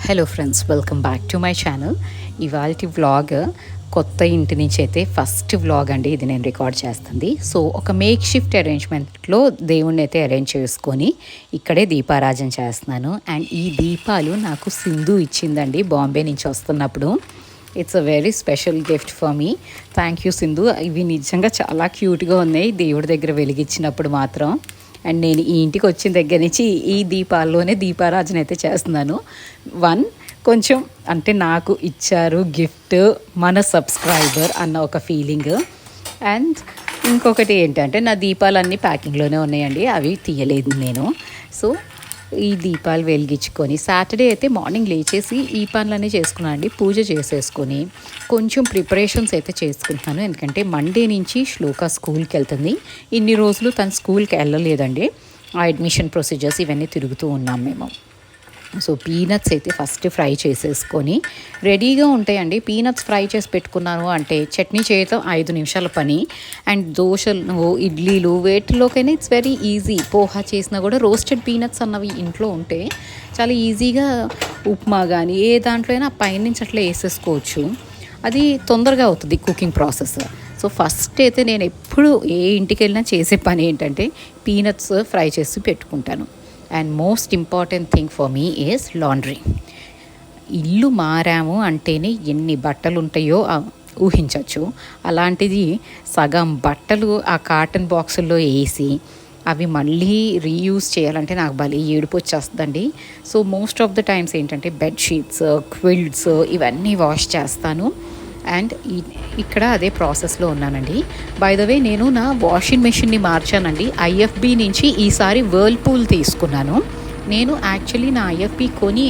Hello friends, welcome back to my channel. ఇవాల్టి vlog కొత్త ఇంటి నుంచి అయితే ఫస్ట్ వ్లాగ్ అండి ఇది నేను రికార్డ్ చేస్తుంది. సో ఒక మేక్ షిఫ్ట్ అరేంజ్మెంట్లో దేవుణ్ణి అయితే అరేంజ్ చేసుకొని ఇక్కడే దీపారాజన చేస్తున్నాను. అండ్ ఈ దీపాలు నాకు సింధు ఇచ్చిందండి బాంబే నుంచి వస్తున్నప్పుడు. It's a very special gift for me. Thank you Sindhu. ఇవి నిజంగా చాలా క్యూట్గా ఉన్నాయి దేవుడి దగ్గర వెలిగించినప్పుడు మాత్రం. అండ్ నేను ఈ ఇంటికి వచ్చిన దగ్గర నుంచి ఈ దీపాల్లోనే దీపారాజన అయితే చేస్తున్నాను. కొంచెం అంటే నాకు ఇచ్చారు గిఫ్ట్ మన సబ్స్క్రైబర్ అన్న ఒక ఫీలింగ్. అండ్ ఇంకొకటి ఏంటంటే నా దీపాలన్నీ ప్యాకింగ్లోనే ఉన్నాయండి, అవి తీయలేదు నేను. సో ఈ దీపాలు వెలిగించుకొని సాటర్డే అయితే మార్నింగ్ లేచేసి ఈ పనులన్నీ చేసుకున్నాను అండి. పూజ చేసేసుకొని కొంచెం ప్రిపరేషన్స్ అయితే చేసుకుంటున్నాను. ఎందుకంటే మండే నుంచి శ్లోక స్కూల్కి వెళ్తుంది. ఇన్ని రోజులు తను స్కూల్కి వెళ్ళలేదండి. ఆ అడ్మిషన్ ప్రొసీజర్స్ ఇవన్నీ తిరుగుతూ ఉన్నాం మేము. సో పీనట్స్ అయితే ఫస్ట్ ఫ్రై చేసేసుకొని రెడీగా ఉంటాయండి. పీనట్స్ ఫ్రై చేసి పెట్టుకున్నాను అంటే చట్నీ చేయటం 5 నిమిషాల పని. అండ్ దోశలు, ఇడ్లీలు వేటిలోకైనా ఇట్స్ వెరీ ఈజీ. పోహా చేసినా కూడా రోస్టెడ్ పీనట్స్ అన్నవి ఇంట్లో ఉంటే చాలా ఈజీగా ఉప్మా కానీ ఏ దాంట్లో అయినా పైనుంచి అట్లా వేసేసుకోవచ్చు. అది తొందరగా అవుతుంది కుకింగ్ ప్రాసెస్. సో ఫస్ట్ అయితే నేను ఎప్పుడు ఏ ఇంటికి వెళ్ళినా చేసే పని ఏంటంటే పీనట్స్ ఫ్రై చేసి పెట్టుకుంటాను. And most important thing for me is laundry. ఇల్లు మారాము అంటేనే ఎన్ని బట్టలు ఉంటాయో ఊహించవచ్చు. అలాంటిది సగం బట్టలు ఆ కాటన్ బాక్సుల్లో వేసి అవి మళ్ళీ రీయూజ్ చేయాలంటే నాకు భలే ఏడుపు వచ్చేస్తుందండి. So most of the times ఏంటంటే బెడ్షీట్స్, క్విల్ట్స్ ఇవన్నీ వాష్ చేస్తాను. అండ్ ఇక్కడ అదే ప్రాసెస్లో ఉన్నానండి. బై ద వే నేను నా వాషింగ్ మెషిన్ని మార్చానండి. ఐఎఫ్బి నుంచి ఈసారి వర్ల్పూల్ తీసుకున్నాను. నేను యాక్చువల్లీ నా ఐఎఫ్బి కొని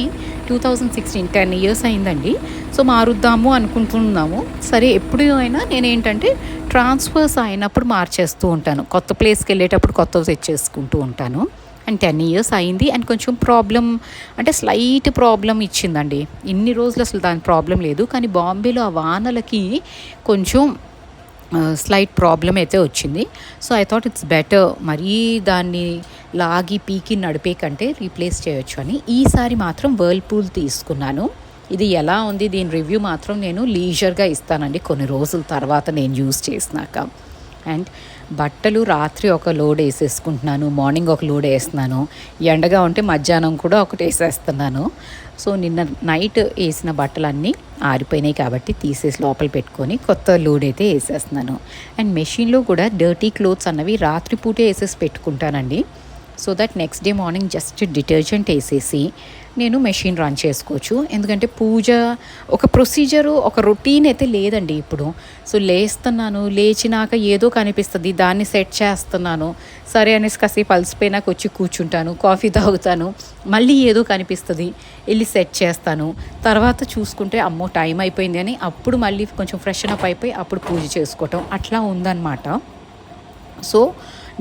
2016 10 years అయిందండి. సో మారుద్దాము అనుకుంటున్నాము. సరే ఎప్పుడు అయినా నేనేంటంటే ట్రాన్స్ఫర్స్ అయినప్పుడు మార్చేస్తూ ఉంటాను. కొత్త ప్లేస్కి వెళ్ళేటప్పుడు కొత్తవి తెచ్చేసుకుంటూ ఉంటాను. అండ్ 10 years అయింది. అండ్ కొంచెం ప్రాబ్లం అంటే స్లైట్ ప్రాబ్లం ఇచ్చిందండి. ఇన్ని రోజులు అసలు దాని ప్రాబ్లం లేదు, కానీ బాంబేలో ఆ వానలకి కొంచెం స్లైట్ ప్రాబ్లం అయితే వచ్చింది. So I thought it's better మరీ దాన్ని లాగి పీకి నడిపే కంటే రీప్లేస్ చేయొచ్చు అని ఈసారి మాత్రం వర్ల్పూల్ తీసుకున్నాను. ఇది ఎలా ఉంది దీని రివ్యూ మాత్రం నేను లీజర్గా ఇస్తానండి కొన్ని రోజుల తర్వాత నేను యూజ్ చేసినాక. అండ్ బట్టలు రాత్రి ఒక లోడ్ వేసేసుకుంటున్నాను, మార్నింగ్ ఒక లోడ్ వేస్తున్నాను. ఎండగా ఉంటే మధ్యాహ్నం కూడా ఒకటి వేసేస్తున్నాను. సో నిన్న నైట్ వేసిన బట్టలన్నీ ఆరిపోయినాయి కాబట్టి తీసేసి లోపల పెట్టుకొని కొత్త లోడ్ అయితే వేసేస్తున్నాను. అండ్ మెషిన్లో కూడా డర్టీ క్లోత్స్ అన్నవి రాత్రిపూటే వేసేసి పెట్టుకుంటానండి. So that next day morning just detergent వేసేసి నేను మెషిన్ రన్ చేసుకోవచ్చు. ఎందుకంటే పూజ ఒక ప్రొసీజరు, ఒక రొటీన్ అయితే లేదండి ఇప్పుడు. సో లేచినాక ఏదో కనిపిస్తుంది, దాన్ని సెట్ చేస్తున్నాను. సరే అనేసి కాసేపు అలసిపోయినాక వచ్చి కూర్చుంటాను, కాఫీ తాగుతాను, మళ్ళీ ఏదో కనిపిస్తుంది, వెళ్ళి సెట్ చేస్తాను. తర్వాత చూసుకుంటే అమ్మో టైం అయిపోయింది అని అప్పుడు మళ్ళీ కొంచెం ఫ్రెష్ అప్ అయిపోయి అప్పుడు పూజ చేసుకోవటం అట్లా ఉందన్నమాట. సో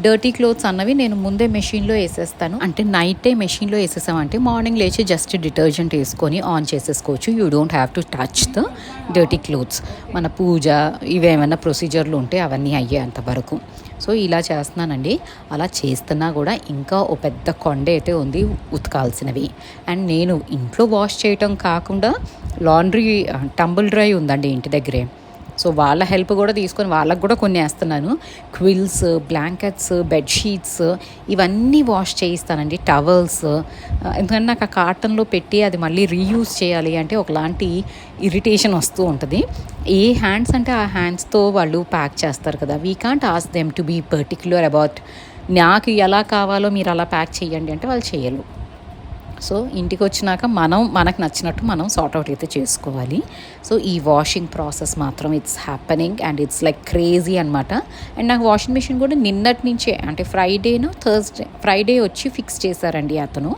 డర్టీ క్లోత్స్ అన్నవి నేను ముందే మెషిన్లో వేసేస్తాను. అంటే నైటే మెషిన్లో వేసేసామంటే మార్నింగ్ లేచి జస్ట్ డిటర్జెంట్ వేసుకొని ఆన్ చేసేసుకోవచ్చు. You don't have to touch the dirty clothes. మన పూజ ఇవేమైనా ప్రొసీజర్లు ఉంటే అవన్నీ అయ్యేంత వరకు. సో ఇలా చేస్తున్నానండి. అలా చేస్తున్నా కూడా ఇంకా ఓ పెద్ద కొండ అయితే ఉంది ఉతకాల్సినవి. అండ్ నేను ఇంట్లో వాష్ చేయటం కాకుండా లాండ్రీ టంబుల్ డ్రై ఉందండి ఇంటి దగ్గరే. సో వాళ్ళ హెల్ప్ కూడా తీసుకొని వాళ్ళకు కూడా కొన్ని వేస్తున్నాను. క్విల్స్, బ్లాంకెట్స్, బెడ్షీట్స్ ఇవన్నీ వాష్ చేయిస్తానండి. టవల్స్, ఎందుకంటే నాకు ఆ కాటన్లో పెట్టి అది మళ్ళీ రీయూజ్ చేయాలి అంటే ఒకలాంటి ఇరిటేషన్ వస్తూ ఉంటుంది. ఏ హ్యాండ్స్ అంటే ఆ హ్యాండ్స్తో వాళ్ళు ప్యాక్ చేస్తారు కదా. We can't ask them to be particular about నాకు ఎలా కావాలో మీరు అలా ప్యాక్ చేయండి అంటే వాళ్ళు చేయరు. సో ఇంటికి వచ్చినాక మనకు నచ్చినట్టు మనం సార్ట్అవుట్ అయితే చేసుకోవాలి. సో ఈ వాషింగ్ ప్రాసెస్ మాత్రం it's happening and it's like crazy అనమాట. అండ్ నాకు వాషింగ్ మిషన్ కూడా నిన్నటి నుంచే అంటే ఫ్రైడే వచ్చి ఫిక్స్ చేశారండి అతను.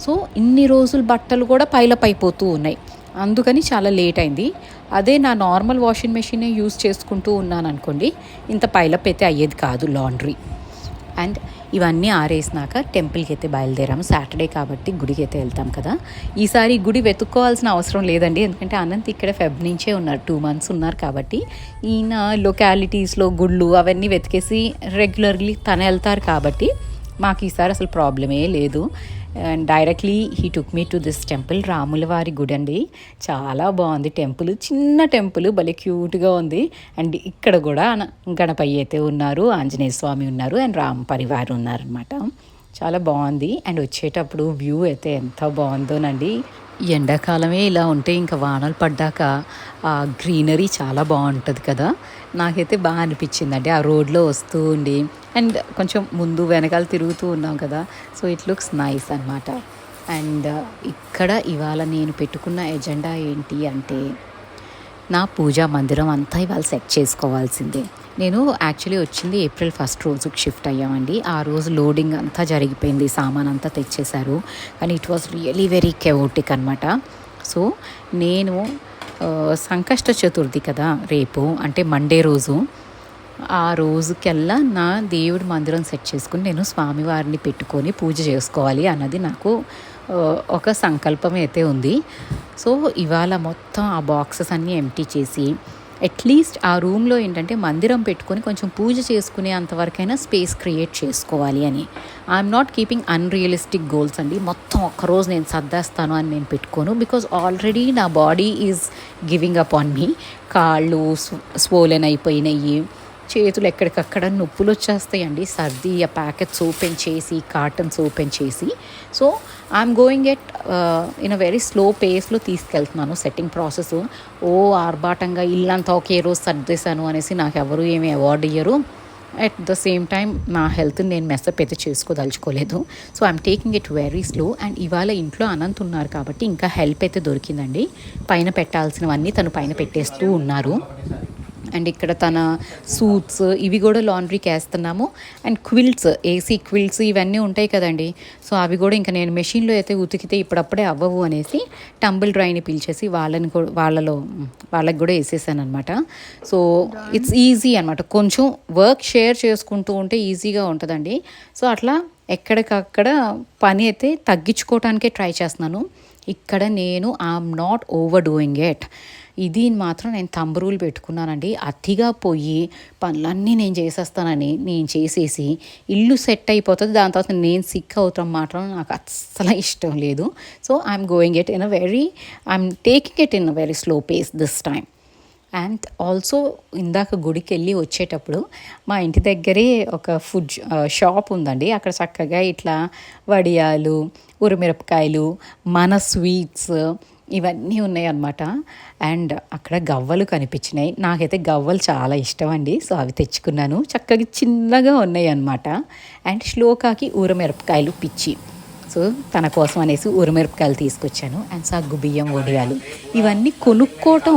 సో ఇన్ని రోజులు బట్టలు కూడా పైలప్ అయిపోతూ ఉన్నాయి, అందుకని చాలా లేట్ అయింది. అదే నా నార్మల్ వాషింగ్ మెషినే యూజ్ చేసుకుంటూ ఉన్నాను అనుకోండి, ఇంత పైలప్ అయితే అయ్యేది కాదు లాండ్రీ. అండ్ ఇవన్నీ ఆరేసినాక టెంపుల్కి అయితే బయలుదేరాము. సాటర్డే కాబట్టి గుడికి అయితే వెళ్తాం కదా. ఈసారి గుడి వెతుక్కోవాల్సిన అవసరం లేదండి, ఎందుకంటే అనంత్ ఇక్కడ ఫెబ్ నుంచే ఉన్నారు, 2 months ఉన్నారు కాబట్టి ఈయన లొకాలిటీస్లో గుళ్ళు అవన్నీ వెతికేసి రెగ్యులర్లీ తను వెళ్తారు కాబట్టి మాకు ఈసారి అసలు ప్రాబ్లమే లేదు. And directly he took me to this temple, రాములవారి గుడి అండి. చాలా బాగుంది టెంపుల్, చిన్న టెంపుల్, భలే క్యూట్గా ఉంది. అండ్ ఇక్కడ కూడా గణపయ్య అయితే ఉన్నారు, ఆంజనేయ స్వామి ఉన్నారు, అండ్ రామ్ పరివార్ ఉన్నారనమాట. చాలా బాగుంది. అండ్ వచ్చేటప్పుడు వ్యూ అయితే ఎంత బాగుందోనండి. ఎండాకాలమే ఇలా ఉంటే ఇంకా వానలు పడ్డాక ఆ గ్రీనరీ చాలా బాగుంటుంది కదా. నాకైతే బాగా అనిపించిందండి ఆ రోడ్లో వస్తూ ఉండి. అండ్ కొంచెం ముందు వెనకాల తిరుగుతూ ఉన్నాం కదా, సో ఇట్ లుక్స్ నైస్ అనమాట. అండ్ ఇక్కడ ఇవాళ నేను పెట్టుకున్న ఎజెండా ఏంటి అంటే, నా పూజా మందిరం అంతా ఇవాళ సెట్ చేసుకోవాల్సిందే. నేను యాక్చువల్లీ వచ్చింది April 1 రోజుకి షిఫ్ట్ అయ్యామండి. ఆ రోజు లోడింగ్ అంతా జరిగిపోయింది, సామాన్ అంతా తెచ్చేశారు. కానీ ఇట్ వాస్ రియలీ వెరీ కెవోటిక్ అనమాట. సో నేను సంకష్ట చతుర్థి కదా రేపు, అంటే మండే రోజు, ఆ రోజుకెల్లా నా దేవుడి మందిరం సెట్ చేసుకుని నేను స్వామివారిని పెట్టుకొని పూజ చేసుకోవాలి అన్నది నాకు ఒక సంకల్పం అయితే ఉంది. సో ఇవాళ మొత్తం ఆ బాక్సెస్ అన్నీ ఎంప్టీ చేసి, అట్లీస్ట్ ఆ రూమ్లో ఏంటంటే మందిరం పెట్టుకొని కొంచెం పూజ చేసుకునే అంతవరకైనా స్పేస్ క్రియేట్ చేసుకోవాలి అని. I'm not keeping unrealistic goals అండి. మొత్తం ఒక్కరోజు నేను సర్దేస్తాను అని నేను పెట్టుకోను. బికాజ్ ఆల్రెడీ నా body is giving up on me. కాళ్ళు స్వోలెన్ అయిపోయినాయి, చేతులు ఎక్కడికక్కడ నొప్పులు వచ్చేస్తాయండి. సర్ది ఆ ప్యాకెట్స్ ఓపెన్ చేసి, కార్టన్స్ ఓపెన్ చేసి. So I'm going at in a very slow పేస్లో తీసుకెళ్తున్నాను సెట్టింగ్ ప్రాసెస్. ఆర్భాటంగా ఇల్లంతా ఒకే రోజు సర్దేశాను అనేసి నాకు ఎవరు ఏమీ అవార్డు ఇయ్యరు. అట్ ద సేమ్ టైం నా హెల్త్ని నేను మెస్సప్ అయితే చేసుకోదలుచుకోలేదు. So I'm taking it very slow. And ఇవాళ ఇంట్లో అనంత్ ఉన్నారు కాబట్టి ఇంకా హెల్ప్ అయితే దొరికిందండి. పైన పెట్టాల్సినవన్నీ తను పైన పెట్టేస్తూ ఉన్నారు. అండ్ ఇక్కడ తన సూట్స్ ఇవి కూడా లాండ్రీకి వేస్తున్నాము. అండ్ క్విల్ట్స్, ఏసీ క్విల్ట్స్ ఇవన్నీ ఉంటాయి కదండి. సో అవి కూడా ఇంకా నేను మెషిన్లో అయితే ఉతికితే ఇప్పుడప్పుడే అవ్వవు అనేసి టంబుల్ డ్రైని పిలిచేసి వాళ్ళకి కూడా వేసేసాను అనమాట. సో ఇట్స్ ఈజీ అనమాట. కొంచెం వర్క్ షేర్ చేసుకుంటూ ఉంటే ఈజీగా ఉంటుందండి. సో అట్లా ఎక్కడికక్కడ పని అయితే తగ్గించుకోవటానికే ట్రై చేస్తున్నాను. ఇక్కడ నేను I'm not over doing it. ఇది మాత్రం నేను థంబ్ రూల్ పెట్టుకున్నానండి. అతిగా పోయి పనులన్నీ నేను చేసేస్తానని నేను చేసేసి ఇల్లు సెట్ అయిపోతుంది, దాని తర్వాత నేను సిక్ అవుతాం మాత్రం నాకు అస్సలు ఇష్టం లేదు. So I'm going it in a very I'm taking it in a very slow pace this time. And also ఇందాక గుడికి వెళ్ళి వచ్చేటప్పుడు మా ఇంటి దగ్గరే ఒక ఫుడ్ షాప్ ఉందండి. అక్కడ చక్కగా ఇట్లా వడియాలు, ఉరమిరపకాయలు, మన స్వీట్స్ ఇవన్నీ ఉన్నాయి అన్నమాట. అండ్ అక్కడ గవ్వలు కనిపించినాయి. నాకైతే గవ్వలు చాలా ఇష్టం అండి. సో అవి తెచ్చుకున్నాను. చక్కగా చిన్నగా ఉన్నాయి అన్నమాట. అండ్ శ్లోకాకి ఊరమిరపకాయలు పిచ్చి, సో తన కోసం అనేసి ఊరమిరపకాయలు తీసుకొచ్చాను. అండ్ సగ్గు బియ్యం, వడియాలు ఇవన్నీ కొనుక్కోవటం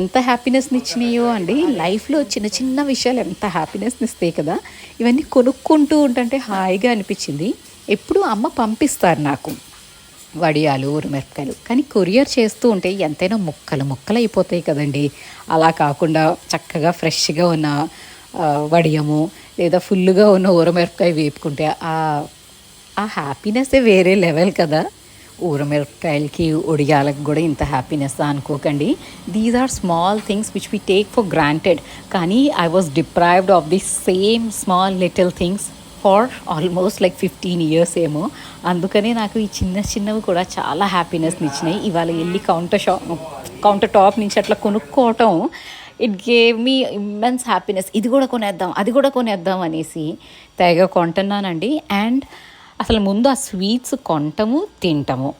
ఎంత హ్యాపీనెస్ని ఇచ్చినాయో అండి. లైఫ్లో చిన్న చిన్న విషయాలు ఎంత హ్యాపీనెస్ని ఇస్తాయి కదా. ఇవన్నీ కొనుక్కుంటూ ఉంటుంటే హాయిగా అనిపించింది. ఎప్పుడు అమ్మ పంపిస్తారు నాకు వడియాలు, ఊరమిరపకాయలు. కానీ కొరియర్ చేస్తూ ఉంటే ఎంతైనా ముక్కలు అయిపోతాయి కదండి. అలా కాకుండా చక్కగా ఫ్రెష్గా ఉన్న వడియము లేదా ఫుల్గా ఉన్న ఊరమిరపకాయ వేపుకుంటే ఆ హ్యాపీనెస్సే వేరే లెవెల్ కదా. ఊరమిరపకాయలకి, ఒడియాలకు కూడా ఇంత హ్యాపీనెస్ అనుకోకండి. These are small things which we take for granted. కానీ I was deprived of the same small little things for almost like 15 years ఏమో. అందుకనే నాకు ఈ చిన్నవి కూడా చాలా హ్యాపీనెస్ని ఇచ్చినాయి. ఇవాళ వెళ్ళి కౌంటర్ టాప్ నుంచి అట్లా కొనుక్కోవటం, it gave me immense happiness. ఇది కూడా కొనేద్దాం, అది కూడా కొనేద్దాం అనేసి తెగ కొంటున్నానండి. అండ్ అసలు ముందు ఆ స్వీట్స్ కొంటము, తింటాము.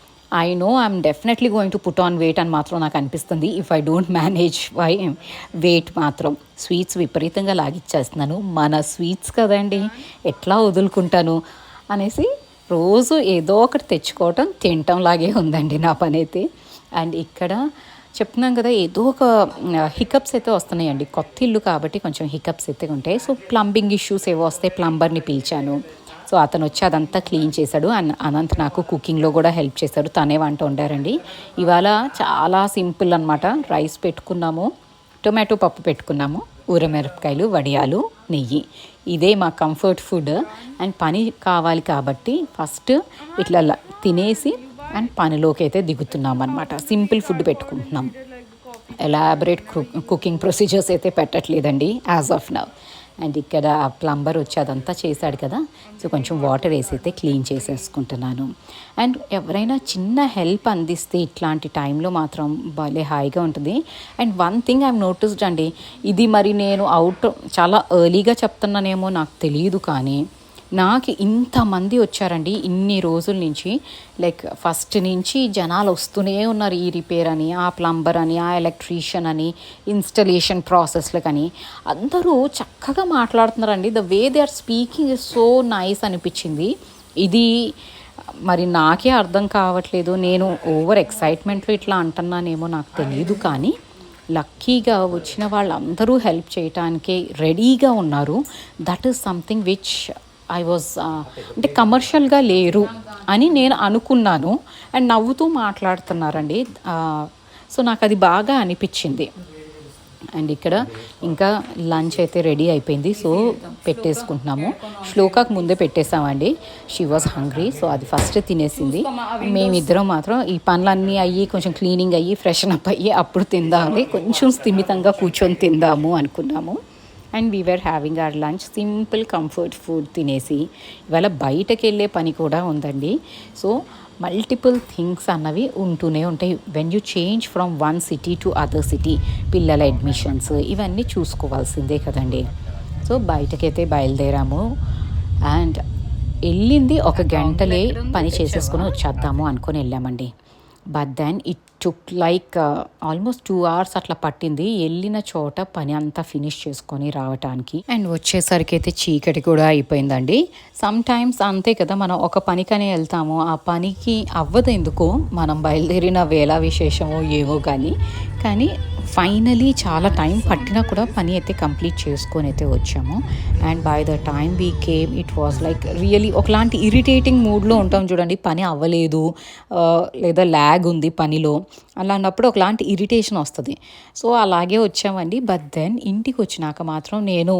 I know I'm definitely going to put on weight అని మాత్రం నాకు అనిపిస్తుంది. If I don't manage weight మాత్రం. స్వీట్స్ విపరీతంగా లాగిచ్చేస్తున్నాను. మన స్వీట్స్ కదండి, ఎట్లా వదులుకుంటాను అనేసి రోజు ఏదో ఒకటి తెచ్చుకోవటం, తినటం లాగే ఉందండి నా పని అయితే. అండ్ ఇక్కడ చెప్తున్నాం కదా, ఏదో ఒక హికప్స్ అయితే వస్తున్నాయండి. కొత్త ఇల్లు కాబట్టి కొంచెం హికప్స్ అయితే ఉంటాయి. సో ప్లంబింగ్ ఇష్యూస్ ఏవో వస్తే ప్లంబర్ని పిలిచాను. సో అతను వచ్చి అదంతా క్లీన్ చేశాడు. అండ్ అనంత్ నాకు కుకింగ్లో కూడా హెల్ప్ చేశాడు. తనే వంట వండారండి. ఇవాళ చాలా సింపుల్ అనమాట. రైస్ పెట్టుకున్నాము, టొమాటో పప్పు పెట్టుకున్నాము, ఊరమిరపకాయలు, వడియాలు, నెయ్యి. ఇదే మా కంఫర్ట్ ఫుడ్. అండ్ పని కావాలి కాబట్టి ఫస్ట్ ఇట్లా తినేసి అండ్ పనిలోకి అయితే దిగుతున్నాం అనమాట. సింపుల్ ఫుడ్ పెట్టుకుంటున్నాం. ఎలాబరేట్ కుకింగ్ ప్రొసీజర్స్ అయితే పెట్టట్లేదండి యాజ్ ఆఫ్ నౌ. అండ్ ఇక్కడ ప్లంబర్ వచ్చి అదంతా చేశాడు కదా, సో కొంచెం వాటర్ వేసి అయితే క్లీన్ చేసేసుకుంటున్నాను. అండ్ ఎవరైనా చిన్న హెల్ప్ అందిస్తే ఇట్లాంటి టైంలో మాత్రం భలే హాయిగా ఉంటుంది. And one thing I noticed అండి, ఇది మరి నేను చాలా ఎర్లీగా చెప్తున్నానేమో నాకు తెలియదు, కానీ నాకు ఇంతమంది వచ్చారండి ఇన్ని రోజుల నుంచి. లైక్ ఫస్ట్ నుంచి జనాలు వస్తూనే ఉన్నారు, ఈ రిపేర్ అని, ఆ ప్లంబర్ అని, ఆ ఎలక్ట్రీషియన్ అని, ఇన్స్టలేషన్ ప్రాసెస్లు కానీ అందరూ చక్కగా మాట్లాడుతున్నారండి. The way they are speaking is so nice అనిపించింది. ఇది మరి నాకే అర్థం కావట్లేదు, నేను ఓవర్ ఎక్సైట్మెంట్లో ఇట్లా అంటున్నానేమో నాకు తెలియదు, కానీ లక్కీగా వచ్చిన వాళ్ళందరూ హెల్ప్ చేయటానికి రెడీగా ఉన్నారు. That is something which I was అంటే కమర్షియల్గా లేరు అని నేను అనుకున్నాను. అండ్ నవ్వుతూ మాట్లాడుతున్నారండి. సో నాకు అది బాగా అనిపించింది. అండ్ ఇక్కడ ఇంకా లంచ్ అయితే రెడీ అయిపోయింది, సో పెట్టేసుకుంటున్నాము. శ్లోకాకు ముందే పెట్టేసామండి, షీ వాజ్ హంగ్రీ, సో అది ఫస్ట్ తినేసింది. మేమిద్దరం మాత్రం ఈ పనులన్నీ అయ్యి కొంచెం క్లీనింగ్ అయ్యి ఫ్రెషన్ అప్ అయ్యి అప్పుడు తిందామని కొంచెం స్థిమితంగా కూర్చొని తిందాము అనుకున్నాము. And we were having hour lunch, simple comfort food తినేసి ఇవాళ బయటకు వెళ్ళే పని కూడా ఉందండి. సో మల్టిపుల్ థింగ్స్ అన్నవి ఉంటూనే ఉంటాయి when you change from one city to other city. పిల్లల అడ్మిషన్స్ ఇవన్నీ చూసుకోవాల్సిందే కదండి. సో బయటకైతే బయలుదేరాము. అండ్ వెళ్ళింది ఒక గంటలే పని చేసేసుకుని వచ్చేద్దాము అనుకొని వెళ్ళామండి. But then it took like almost 2 hours అట్లా పట్టింది వెళ్ళిన చోట పని అంతా ఫినిష్ చేసుకొని రావటానికి. అండ్ వచ్చేసరికి అయితే చీకటి కూడా అయిపోయిందండి. సమ్ టైమ్స్ అంతే కదా, మనం ఒక పనికనే వెళ్తాము, ఆ పనికి అవ్వదు ఎందుకో, మనం బయలుదేరిన వేళ విశేషమో ఏమో కానీ ఫైనలీ చాలా టైం పట్టినా కూడా పని అయితే కంప్లీట్ చేసుకొని అయితే వచ్చాము. And by the time we came it was like really ఒకలాంటి ఇరిటేటింగ్ మూడ్లో ఉంటాం చూడండి, పని అవ్వలేదు లేదా ల్యాగ్ ఉంది పనిలో, అలాంటప్పుడు ఒకలాంటి ఇరిటేషన్ వస్తుంది. సో అలాగే వచ్చామండి. బట్ దెన్ ఇంటికి వచ్చినాక మాత్రం నేను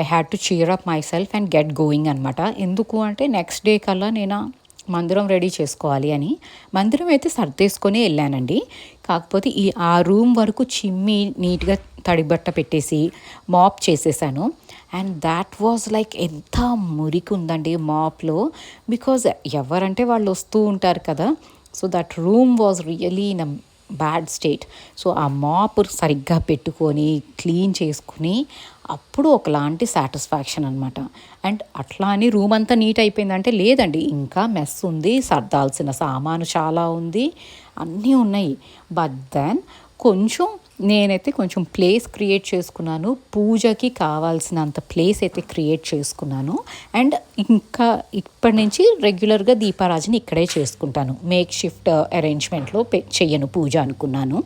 I had to cheer up my self and get going అనమాట. ఎందుకు అంటే నెక్స్ట్ డే కల్లా నేను మందిరం రెడీ చేసుకోవాలి అని మందిరం అయితే సర్దేసుకొని వెళ్ళానండి. కాకపోతే ఆ రూమ్ వరకు చిమ్మి నీట్గా తడిబట్ట పెట్టేసి మాప్ చేసేసాను. అండ్ దాట్ వాజ్ లైక్ ఎంత మురికి ఉందండి మాప్లో, బికాజ్ ఎవరంటే వాళ్ళు వస్తూ ఉంటారు కదా. So that room was really in a bad state. So ఆ మాప్ సరిగ్గా పెట్టుకొని క్లీన్ చేసుకుని అప్పుడు ఒకలాంటి సాటిస్ఫాక్షన్ అనమాట. అండ్ అట్లా అని రూమ్ అంతా నీట్ అయిపోయిందంటే లేదండి, ఇంకా మెస్ ఉంది, సర్దాల్సిన సామాను చాలా ఉంది, అన్నీ ఉన్నాయి. బట్ దెన్ నేనైతే కొంచెం ప్లేస్ క్రియేట్ చేసుకున్నాను, పూజకి కావాల్సినంత ప్లేస్ అయితే క్రియేట్ చేసుకున్నాను. అండ్ ఇంకా ఇప్పటి నుంచి రెగ్యులర్గా దీపారాజుని ఇక్కడే చేసుకుంటాను, మేక్ షిఫ్ట్ అరేంజ్మెంట్లో చెయ్యను పూజ అనుకున్నాను.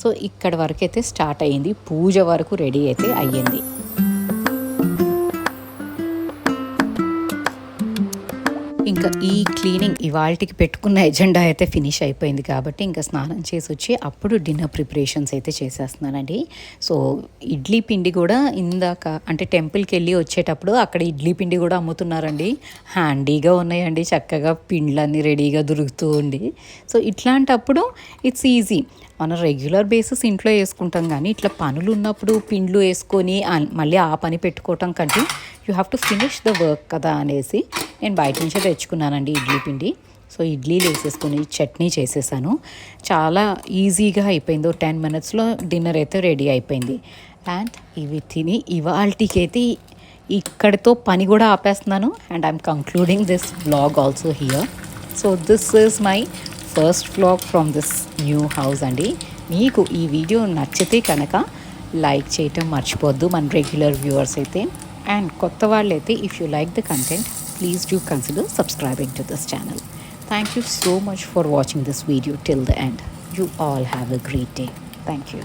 సో ఇక్కడ వరకు అయితే స్టార్ట్ అయ్యింది, పూజ వరకు రెడీ అయితే అయ్యింది. ఇంకా ఈ క్లీనింగ్ ఇవాళకి పెట్టుకున్న ఎజెండా అయితే ఫినిష్ అయిపోయింది కాబట్టి ఇంకా స్నానం చేసి వచ్చి అప్పుడు డిన్నర్ ప్రిపరేషన్స్ అయితే చేసేస్తున్నానండి. సో ఇడ్లీ పిండి కూడా ఇందాక అంటే టెంపుల్కి వెళ్ళి వచ్చేటప్పుడు అక్కడ ఇడ్లీ పిండి కూడా అమ్ముతున్నారండి, హ్యాండీగా ఉన్నాయండి, చక్కగా పిండ్లన్నీ రెడీగా దొరుకుతూ ఉండి. సో ఇట్లాంటప్పుడు ఇట్స్ ఈజీ, మనం రెగ్యులర్ బేసిస్ ఇంట్లో వేసుకుంటాం, కానీ ఇట్లా పనులు ఉన్నప్పుడు పిండ్లు వేసుకొని మళ్ళీ ఆ పని పెట్టుకోవటం కంటే you have to finish the work కదా అనేసి నేను బయట నుంచే తెచ్చుకున్నానండి ఇడ్లీ పిండి. సో ఇడ్లీలు వేసేసుకొని చట్నీ చేసేసాను, చాలా ఈజీగా అయిపోయింది. 10 minutesలో డిన్నర్ అయితే రెడీ అయిపోయింది. అండ్ ఇవి తిని ఇవాళకైతే ఇక్కడితో పని కూడా ఆపేస్తున్నాను. And I'm concluding this vlog also here. So this is my first vlog from this new house అండి. మీకు ఈ వీడియో నచ్చితే కనుక లైక్ చేయటం మర్చిపోద్దు మన రెగ్యులర్ వ్యూవర్స్ అయితే. అండ్ కొత్త వాళ్ళైతే if you like the content please do consider subscribing to this channel. Thank you so much for watching this video till the end. You all have a great day. Thank you.